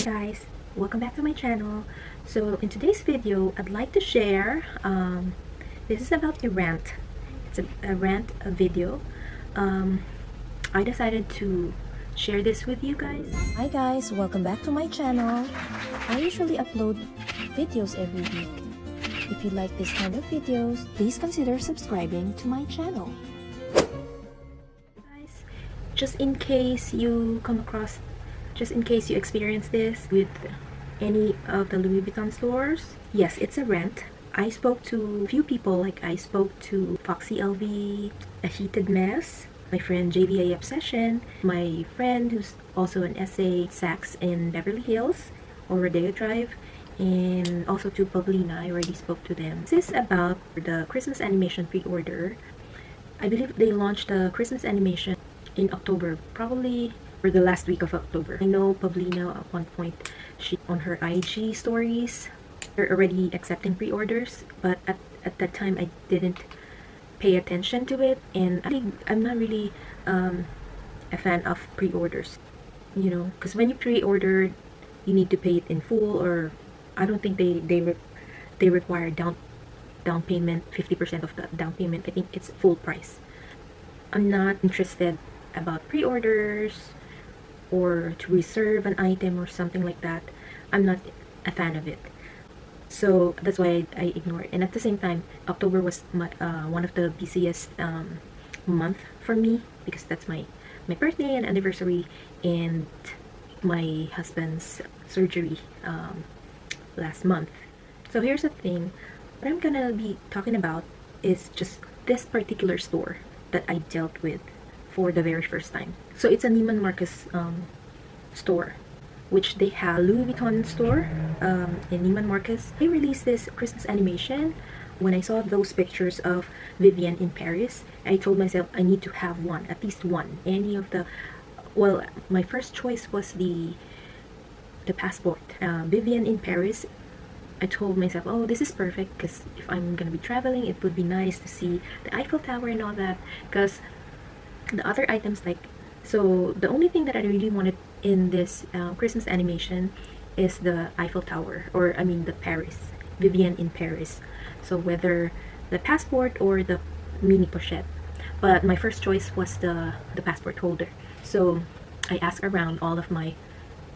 guys, welcome back to my channel. So in today's video I'd like to share this is about a rant. It's a rant video. I decided to share this with you guys. Hi guys, welcome back to my channel. I usually upload videos every week. If you like this kind of videos, please consider subscribing to my channel. Guys, just in case you experience this with any of the Louis Vuitton stores, yes, it's a rant. I spoke to a few people, like I spoke to FoxyLV, a heated mess, my friend jvaobsession, my friend who's also an SA Saks in Beverly Hills or Rodeo Drive, and also to Pavlina. I already spoke to them. This is about the Christmas animation pre-order. I believe they launched the Christmas animation in October, probably for the last week of October. I know Pavlina at one point, she on her IG stories, they're already accepting pre-orders, but at that time I didn't pay attention to it, and I'm not really a fan of pre-orders, you know, because when you pre-order you need to pay it in full, or I don't think they require down payment, 50% of the down payment. I think it's full price. I'm not interested about pre-orders or to reserve an item or something like that. I'm not a fan of it, so that's why I ignore it. And at the same time, October was my one of the busiest month for me, because that's my birthday and anniversary and my husband's surgery last month. So here's the thing, what I'm gonna be talking about is just this particular store that I dealt with for the very first time. So it's a Neiman Marcus store, which they have Louis Vuitton store in Neiman Marcus. They released this Christmas animation. When I saw those pictures of Vivienne in Paris, I told myself I need to have one, at least one. Any of the, well, my first choice was the passport. Vivienne in Paris, I told myself, oh, this is perfect, because if I'm gonna be traveling, it would be nice to see the Eiffel Tower and all that. Because the other items, like, so the only thing that I really wanted in this Christmas animation is the Eiffel Tower, or I mean the Paris, Vivienne in Paris. So whether the passport or the mini pochette, but my first choice was the passport holder. So I asked around all of my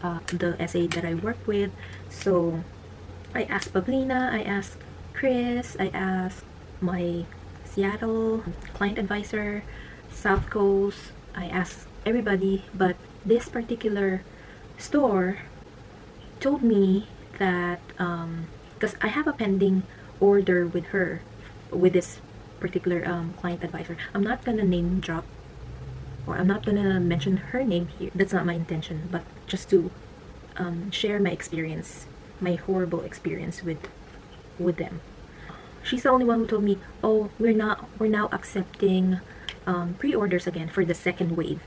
the SA that I work with. So I asked Pavlina, I asked Chris, I asked my Seattle client advisor, South Coast, I asked everybody, but this particular store told me that because I have a pending order with her, with this particular client advisor. I'm not gonna name drop, or I'm not gonna mention her name here. That's not my intention, but just to share my experience, my horrible experience with them. She's the only one who told me, oh, we're now accepting pre-orders again for the second wave.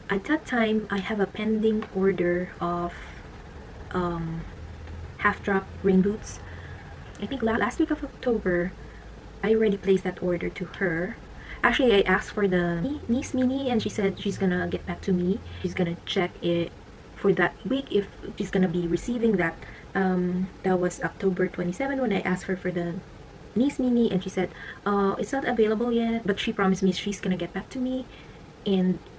At that time, I have a pending order of half drop rain boots. I think last week of October, I already placed that order to her. Actually, I asked for the niece mini, and she said she's gonna get back to me. She's gonna check it for that week if she's gonna be receiving that. That was October 27 when I asked her for the niece mini, and she said it's not available yet, but she promised me she's gonna get back to me,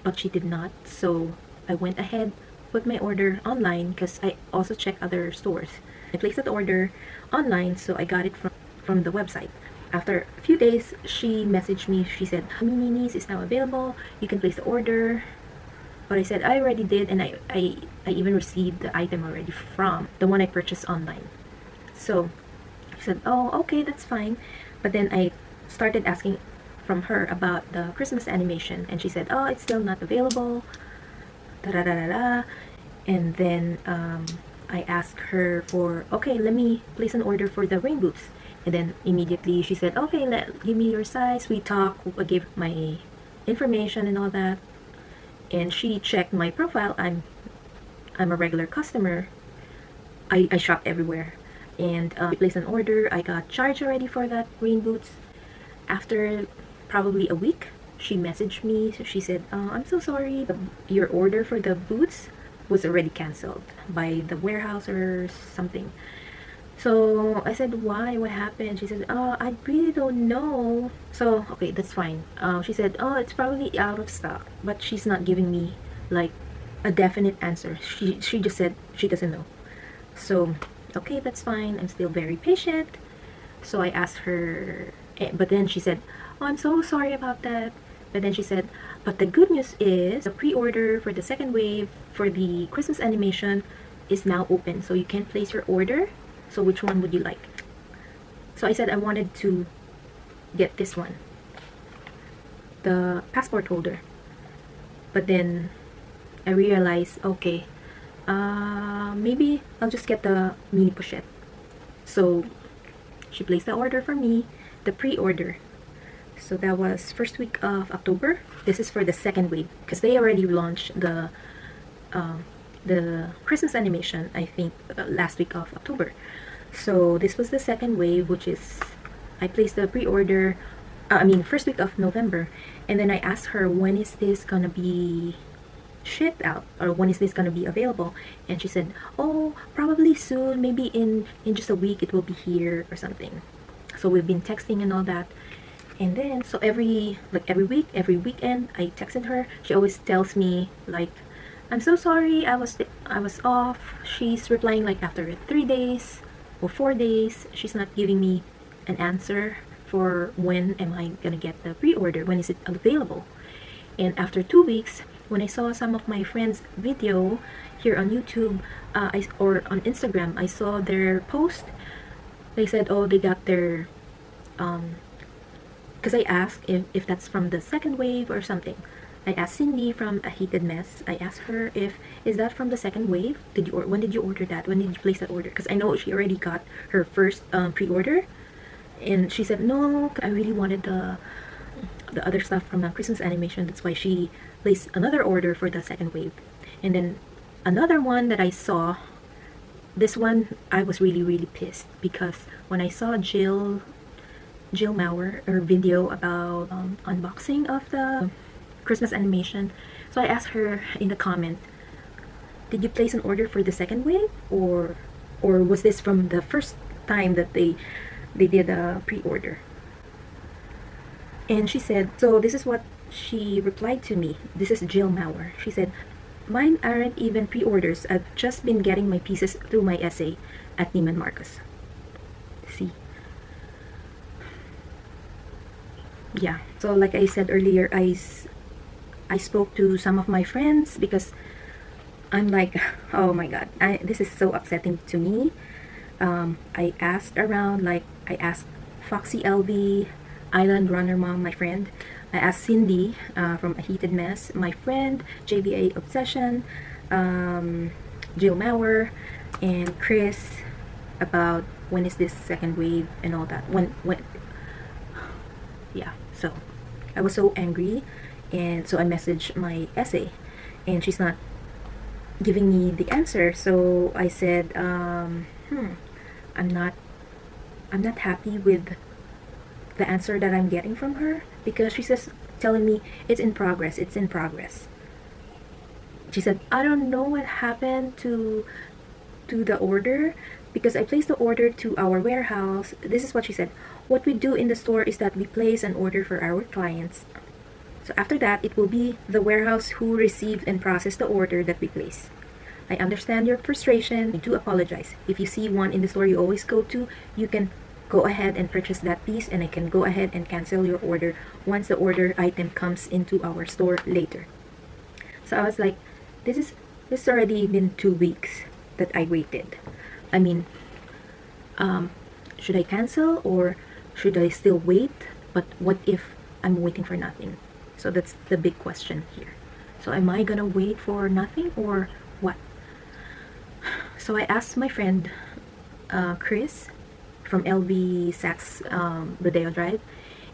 but she did not. So I went ahead, put my order online, because I also checked other stores. I placed that order online, so I got it from the website. After a few days, she messaged me. She said, mini minis is now available, you can place the order. But I said I already did, and I even received the item already from the one I purchased online. So she said, oh, okay, that's fine. But then I started asking from her about the Christmas animation, and she said, oh, it's still not available, da da da da da. And then I asked her for, okay, let me place an order for the rain boots. And then immediately she said, okay, give me your size. We talked, I gave my information and all that, and she checked my profile. I'm a regular customer. I shop everywhere, and I placed an order. I got charged already for that rain boots. After probably a week, she messaged me. So she said, I'm so sorry, your order for the boots was already canceled by the warehouse or something. So I said, why? What happened? She said, oh, I really don't know. So, okay, that's fine. She said, oh, it's probably out of stock. But she's not giving me, like, a definite answer. She just said she doesn't know. So, okay, that's fine. I'm still very patient. So I asked her, but then she said, oh, I'm so sorry about that. But then she said, but the good news is the pre-order for the second wave for the Christmas animation is now open. So you can place your order. So which one would you like? So I said I wanted to get this one, the passport holder. But then I realized, okay, maybe I'll just get the mini pochette. So she placed the order for me, the pre-order. So that was first week of October. This is for the second wave because they already launched the Christmas animation, I think, last week of October. So this was the second wave, which is I placed the pre-order, first week of November. And then I asked her, when is this gonna be shipped out, or when is this gonna be available? And she said, oh, probably soon, maybe in just a week it will be here or something. So we've been texting and all that. And then so every week, every weekend I texted her. She always tells me like, I'm so sorry, I was off. She's replying like after 3 days or 4 days. She's not giving me an answer for when am I gonna get the pre-order, when is it available. And after 2 weeks, when I saw some of my friends' video here on YouTube or on Instagram, I saw their post. They said, oh, they got their because I asked if that's from the second wave or something. I asked Cindy from A Heated Mess. I asked her is that from the second wave? When did you order that? When did you place that order? Because I know she already got her first pre-order, and she said no. I really wanted the other stuff from the Christmas animation. That's why she placed another order for the second wave. And then another one that I saw. This one I was really pissed because when I saw Jill Maurer her video about unboxing of the Christmas animation. So I asked her in the comment, did you place an order for the second wave, or was this from the first time that they did a pre-order? And she said, so this is what she replied to me. This is Jill Maurer. She said, mine aren't even pre-orders. I've just been getting my pieces through my essay at Neiman Marcus. See? Yeah. So like I said earlier, I spoke to some of my friends because I'm like, oh my god, this is so upsetting to me. I asked around, like I asked FoxyLV, islandrunrmom, my friend. I asked Cindy from A Heated Mess, my friend, jvaobsession, Jill Maurer, and Chris about when is this second wave and all that. When yeah. So I was so angry, and so I messaged my essay, and she's not giving me the answer. So I said, I'm not happy with the answer that I'm getting from her, because she's just telling me it's in progress. She said, I don't know what happened to the order because I placed the order to our warehouse. This is what she said. What we do in the store is that we place an order for our clients. So after that, it will be the warehouse who received and processed the order that we place. I understand your frustration. I do apologize. If you see one in the store you always go to, you can go ahead and purchase that piece, and I can go ahead and cancel your order once the order item comes into our store later. So I was like, this has already been 2 weeks that I waited. I mean, should I cancel or should I still wait? But what if I'm waiting for nothing? So that's the big question here. So am I gonna wait for nothing or what? So I asked my friend Chris from LV Saks Rodeo Drive,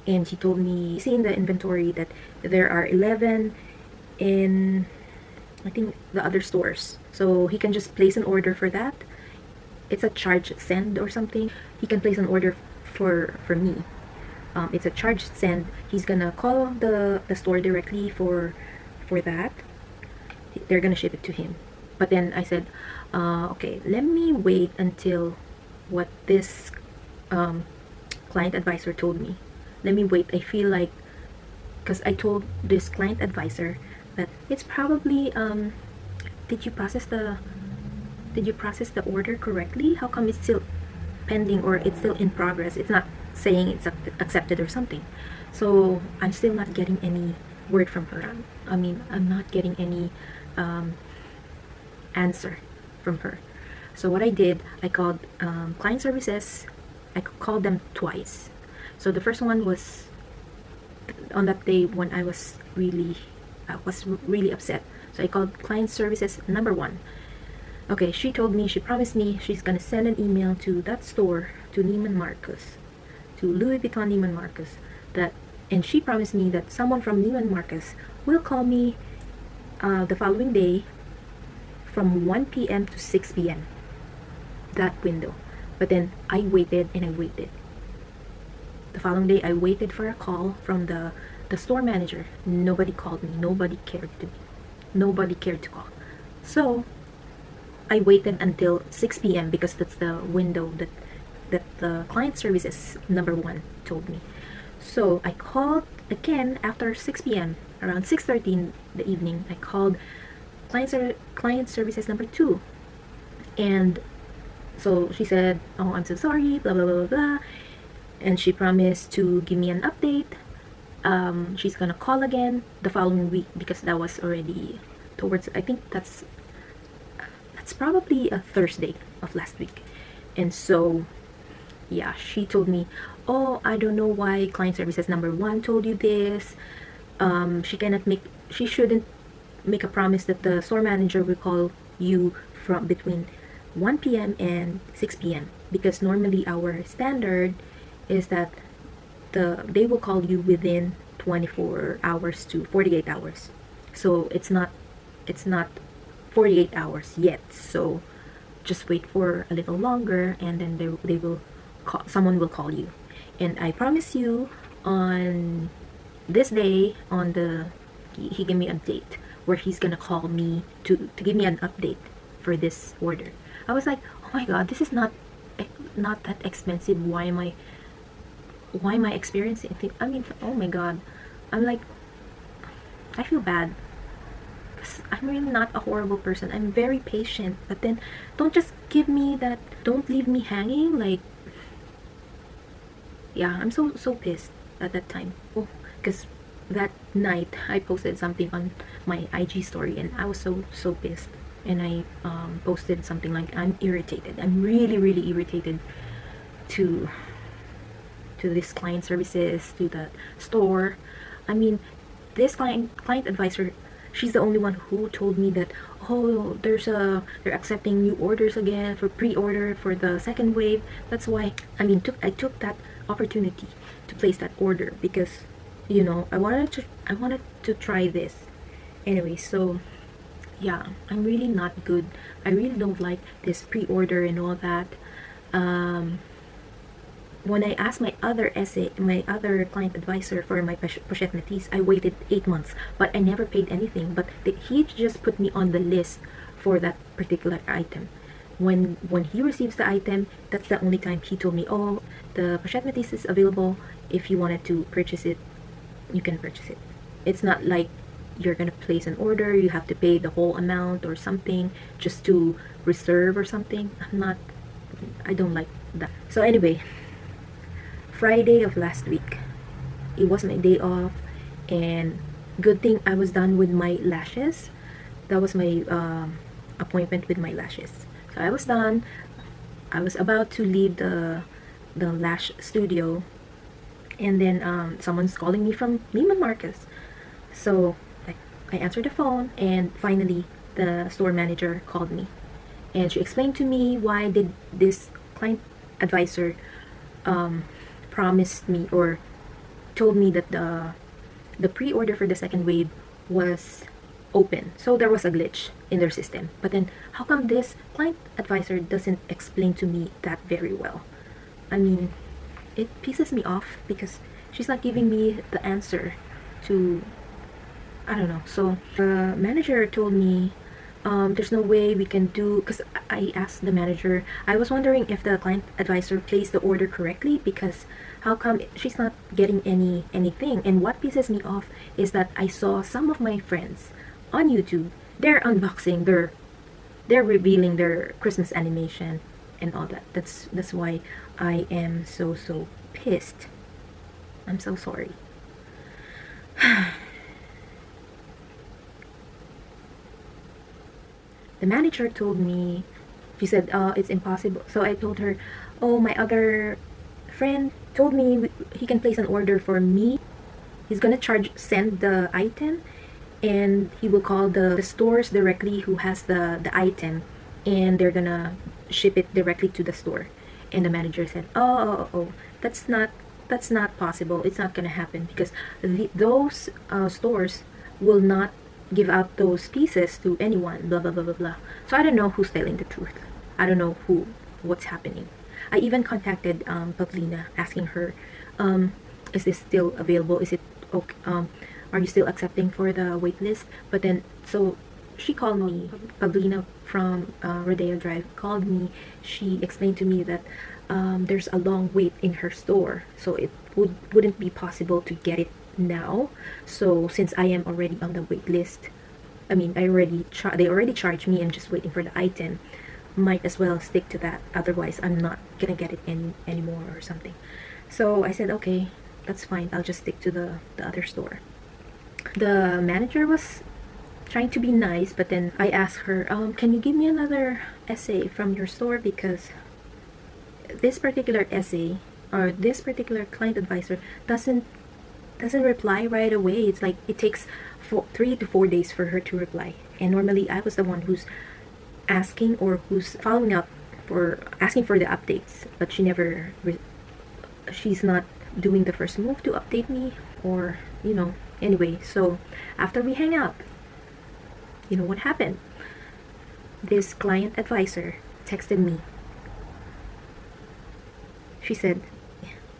and he told me, seeing the inventory, that there are 11 in, I think, the other stores. So he can just place an order for that. It's a charge send or something. He can place an order for me. It's a charge send. He's gonna call the store directly for that. They're gonna ship it to him. But then I said, okay, let me wait until what this client advisor told me. Let me wait. I feel like, because I told this client advisor that it's probably did you process the order correctly? How come it's still pending, or it's still in progress? It's not saying it's accepted or something. So I'm still not getting any word from her. I mean, I'm not getting any answer from her. So what I did, I called client services. I called them twice. So the first one was on that day when I was really upset. So I called client services number 1. Okay, she told me, she promised me she's gonna send an email to that store, to Neiman Marcus, to Louis Vuitton Neiman Marcus, and she promised me that someone from Neiman Marcus will call me the following day from 1 p.m. to 6 p.m. that window. But then I waited and I waited. The following day I waited for a call from the store manager. Nobody called me. Nobody cared to call. So I waited until 6 p.m. because that's the window that the client services number 1 told me. So I called again after 6 p.m. around 6:30 in the evening. I called client services number 2, and so she said, "Oh, I'm so sorry, blah blah blah blah blah," and she promised to give me an update. She's gonna call again the following week, because that was already towards, I think that's probably a Thursday of last week. And so yeah, she told me, "Oh, I don't know why client services number 1 told you this. She shouldn't make a promise that the store manager will call you from between 1 p.m. and 6 p.m. because normally our standard is that they will call you within 24 hours to 48 hours. So it's not 48 hours yet. So just wait for a little longer, and then they will call, someone will call you. And I promise you on this day, he gave me a date where he's gonna call me to give me an update for this order." I was like, oh my god, this is not that expensive. Why am I experiencing things? I mean, oh my god, I'm like, I feel bad. I'm really not a horrible person. I'm very patient, but then don't just give me that. Don't leave me hanging. Like, yeah, I'm so pissed at that time. Oh, because that night I posted something on my IG story, and I was so pissed. And I posted something like, I'm irritated. I'm really irritated to this client services, to the store. I mean, this client advisor, she's the only one who told me that, oh, they're accepting new orders again for pre-order for the second wave. That's why I took that opportunity to place that order, because I wanted to try this anyway. So yeah, I'm really not good. I really don't like this pre-order and all that. When I asked my other client advisor for my pochette métis, I waited 8 months, but I never paid anything. But he just put me on the list for that particular item. When he receives the item, that's the only time he told me, "Oh, the pochette métis is available. If you wanted to purchase it, you can purchase it." It's not like you're gonna place an order, you have to pay the whole amount or something just to reserve or something. I don't like that. So anyway, Friday of last week, it was my day off, and good thing I was done with my lashes. That was my appointment with my lashes. So I was done. I was about to leave the lash studio, and then someone's calling me from Neiman Marcus. So I answered the phone, and finally the store manager called me, and she explained to me why did this client advisor promised me or told me that the pre-order for the second wave was open, so there was a glitch in their system. But then how come this client advisor doesn't explain to me that very well? I mean, it pisses me off because she's not giving me the answer to, I don't know. So the manager told me there's no way we can do, because I asked the manager, I was wondering if the client advisor placed the order correctly, because how come she's not getting anything. And what pisses me off is that I saw some of my friends on YouTube, they're unboxing, they're revealing their Christmas animation and all that. That's why I am so pissed. I'm so sorry. The manager told me, she said, it's impossible. So I told her, oh, my other friend told me he can place an order for me. He's gonna send the item, and he will call the stores directly who has the item, and they're gonna ship it directly to the store. And the manager said, oh, that's not possible. It's not gonna happen, because those stores will not give out those pieces to anyone, blah blah blah blah blah. So I don't know who's telling the truth. I don't know what's happening. I even contacted Pavlina, asking her, is this still available? Is it okay? Are you still accepting for the wait list? But then, so she called me, Pavlina from Rodeo Drive called me. She explained to me that there's a long wait in her store, so it wouldn't be possible to get it now. So since I am already on the wait list, I mean, they already charged me. I'm just waiting for the item. Might as well stick to that. Otherwise, I'm not gonna get it anymore or something. So I said, okay, that's fine. I'll just stick to the other store. The manager was trying to be nice, but then I asked her, can you give me another essay from your store, because this particular essay or this particular client advisor doesn't reply right away. It's like it takes 3 to 4 days for her to reply, and normally I was the one who's asking or who's following up for asking for the updates, but she's not doing the first move to update me, or anyway. So after we hang up, you know what happened? This client advisor texted me. She said,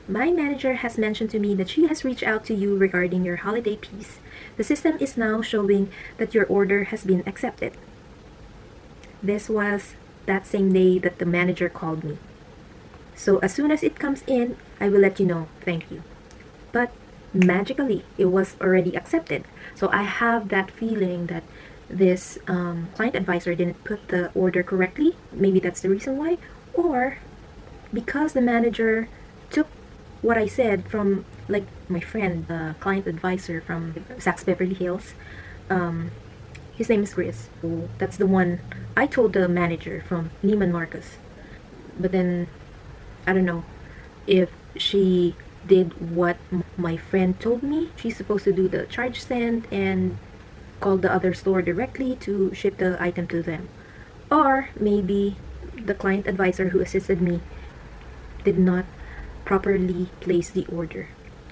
my manager has mentioned to me that she has reached out to you regarding your holiday piece. The system is now showing that your order has been accepted. This was that same day that the manager called me. So as soon as it comes in, I will let you know. Thank you. But magically, it was already accepted. So I have that feeling that this client advisor didn't put the order correctly. Maybe that's the reason why. Or because the manager took what I said from, like, my friend, the client advisor from Saks Beverly Hills. His name is Chris. So that's the one I told the manager from Neiman Marcus. But then, I don't know if she did what my friend told me. She's supposed to do the charge send and call the other store directly to ship the item to them. Or maybe the client advisor who assisted me did not properly place the order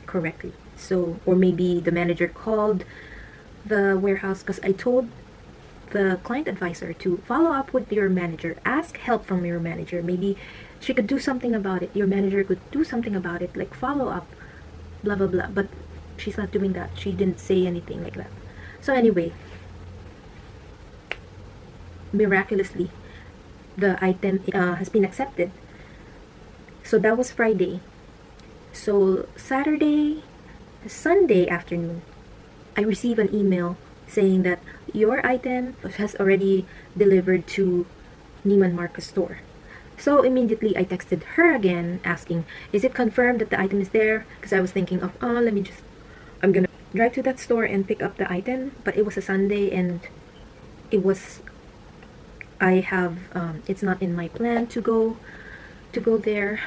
correctly. So, or maybe the manager called the warehouse, because I told the client advisor to follow up with your manager, ask help from your manager. Maybe she could do something about it. Your manager could do something about it, like follow up, blah blah blah. But she's not doing that. She didn't say anything like that. So anyway, miraculously, the item has been accepted. So that was Friday. So Sunday afternoon, I received an email saying that your item has already delivered to Neiman Marcus store. So immediately I texted her again asking, is it confirmed that the item is there? Because I was thinking of, I'm gonna drive to that store and pick up the item. But it was a Sunday, and it's not in my plan to go there.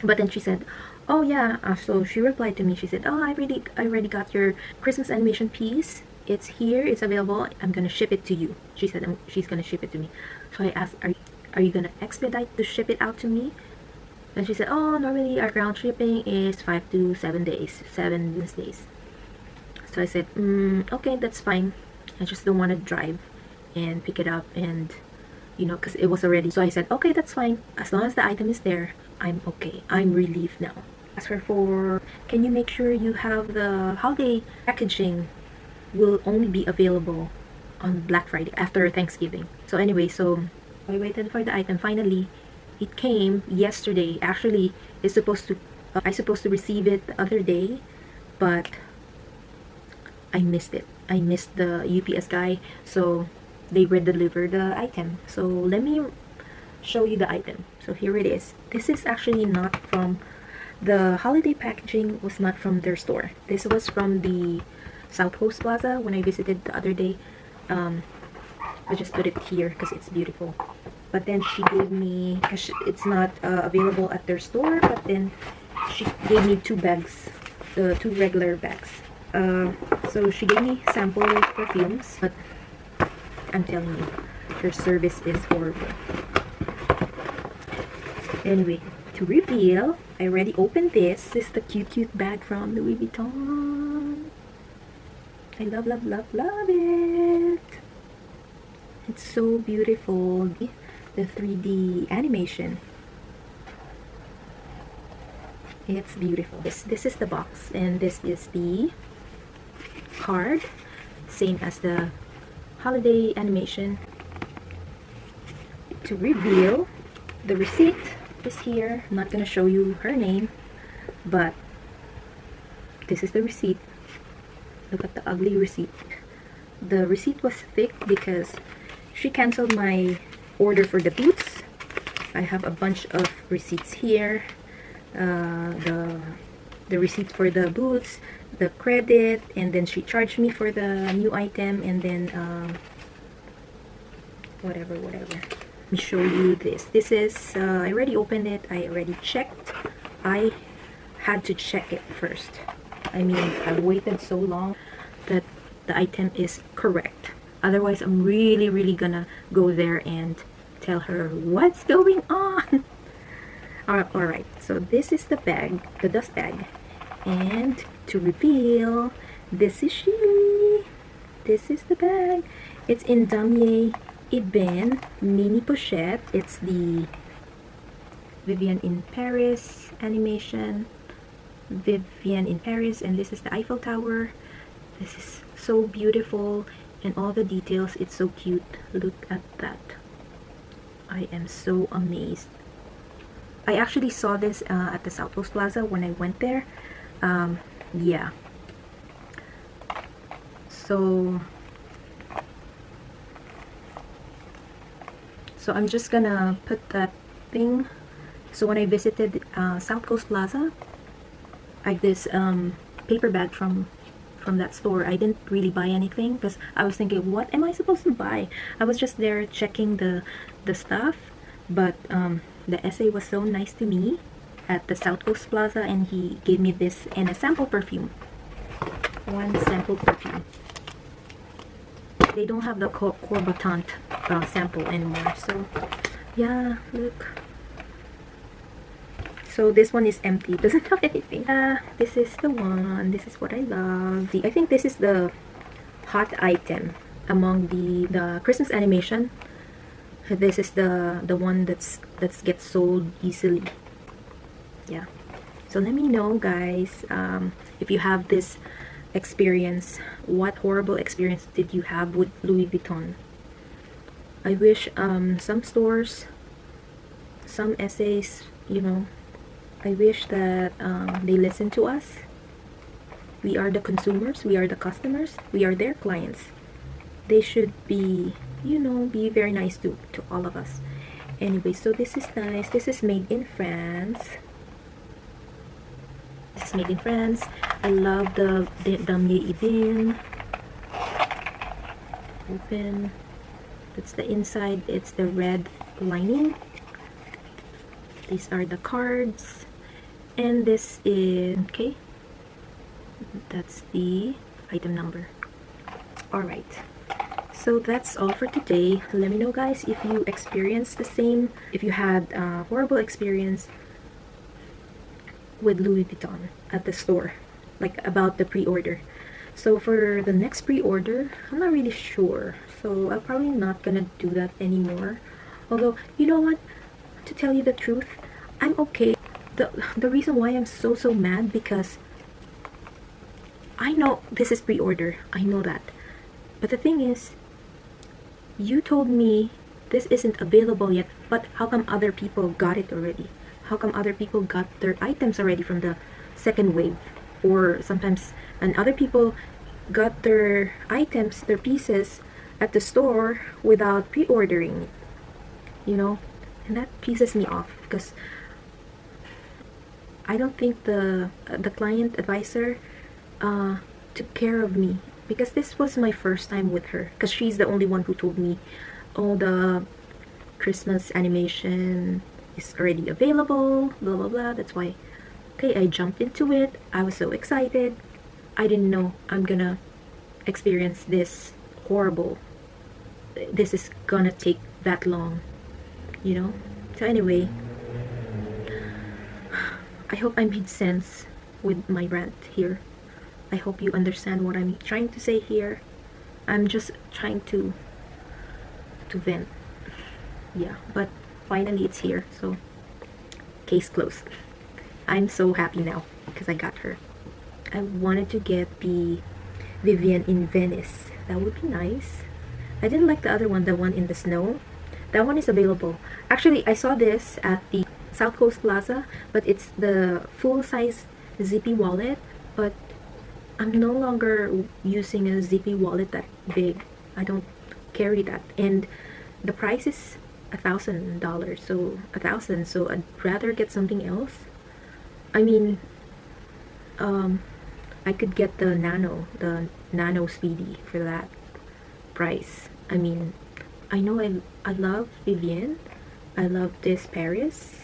But then she said, oh yeah, so she replied to me. She said, oh, I already got your Christmas animation piece. It's here, it's available. I'm gonna ship it to you. She said she's gonna ship it to me. So I asked, are you gonna expedite to ship it out to me? And she said, oh, normally our ground shipping is 5 to 7 days, 7 business days. So I said, okay, that's fine. I just don't want to drive and pick it up, and because it was already. So I said, okay, that's fine. As long as the item is there, I'm okay. I'm relieved now. Ask her for, can you make sure you have the holiday packaging will only be available on Black Friday after Thanksgiving. So anyway, so I waited for the item. Finally, it came yesterday. Actually, it's supposed to I supposed to receive it the other day, but I missed it. I missed the UPS guy, so they redelivered the item. So let me show you the item. So here it is. This is actually not from the holiday packaging, was not from their store. This was from the South Coast Plaza when I visited the other day. I just put it here because it's beautiful. But then she gave me, it's not available at their store, but then she gave me 2 bags, 2 regular bags. So she gave me sample perfumes, but I'm telling you, her service is horrible. Anyway, to reveal, I already opened this. This is the cute bag from Louis Vuitton. I love it. It's so beautiful. The 3D animation. It's beautiful. This is the box, and this is the card, same as the holiday animation. To reveal, the receipt is here. I'm not gonna show you her name, but this is the receipt. Look at the ugly receipt. The receipt was thick because she canceled my order for the boots. I have a bunch of receipts here. The receipt for the boots, the credit, and then she charged me for the new item, and then whatever. Let me show you this. This is I already opened it. I already checked. I had to check it first. I mean, I waited so long that the item is correct. Otherwise, I'm really gonna go there and tell her what's going on. Alright, so this is the bag, the dust bag. And to reveal, this is she. This is the bag. It's in damier Eben mini pochette. It's the Vivienne in Paris animation. Vivienne in Paris, and this is the Eiffel Tower. This is so beautiful, and all the details, it's so cute. Look at that. I am so amazed. I actually saw this at the South Coast Plaza when I went there. Yeah. So I'm just gonna put that thing. So when I visited South Coast Plaza, I had this paper bag from that store. I didn't really buy anything because I was thinking, what am I supposed to buy? I was just there checking the stuff, but the SA was so nice to me at the South Coast Plaza, and he gave me this and a sample perfume. One sample perfume. They don't have the ℶ𝒶𝒶 sample anymore. So yeah, look. So this one is empty. It doesn't have anything. This is the one. This is what I love. I think this is the hot item among the Christmas animation. This is the one that gets sold easily. Yeah. So let me know, guys, if you have this experience. What horrible experience did you have with Louis Vuitton? I wish some stores, some essays, you know, I wish that they listen to us. We are the consumers, we are the customers, we are their clients. They should be, you know, be very nice to all of us. Anyway, so this is nice. This is made in France. This is made in France. I love the damier Eben. Open. That's the inside. It's the red lining. These are the cards. And this is, okay, that's the item number. Alright, so that's all for today. Let me know, guys, if you experienced the same, if you had a horrible experience with Louis Vuitton at the store, like about the pre-order. So for the next pre-order, I'm not really sure, so I'm probably not gonna do that anymore. Although, you know what, to tell you the truth, I'm okay. The reason why I'm so mad, because I know this is pre-order, I know that, but the thing is, You told me this isn't available yet, but how come other people got it already? How come other people got their items already from the second wave? Or sometimes, and other people got their items, their pieces at the store without pre-ordering it, you know? And that pisses me off because I don't think the client advisor took care of me, because this was my first time with her, because she's the only one who told me, oh, the Christmas animation is already available, blah blah blah. That's why, okay, I jumped into it. I was so excited. I didn't know I'm gonna experience this horrible, this is gonna take that long, you know? So anyway, I hope I made sense with my rant here. I hope you understand what I'm trying to say here. I'm just trying to vent. Yeah, but finally it's here, so case closed. I'm so happy now because I got her. I wanted to get the Vivienne in Venice. That would be nice. I didn't like the other one, the one in the snow. That one is available. Actually, I saw this at the South Coast Plaza, but it's the full-size zippy wallet, but I'm no longer using a zippy wallet that big. I don't carry that, and the price is $1,000, so $1,000. So I'd rather get something else. I mean, I could get the Nano Speedy for that price. I mean, I know I love Vivienne. I love this Paris,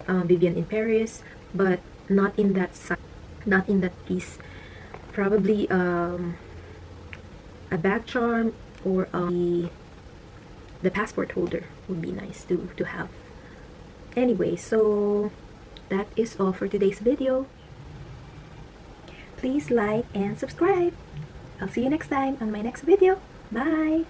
Vivienne in Paris, but not in that size, not in that piece. Probably a bag charm or the passport holder would be nice to have. Anyway, so that is all for today's video. Please like and subscribe. I'll see you next time on my next video. Bye!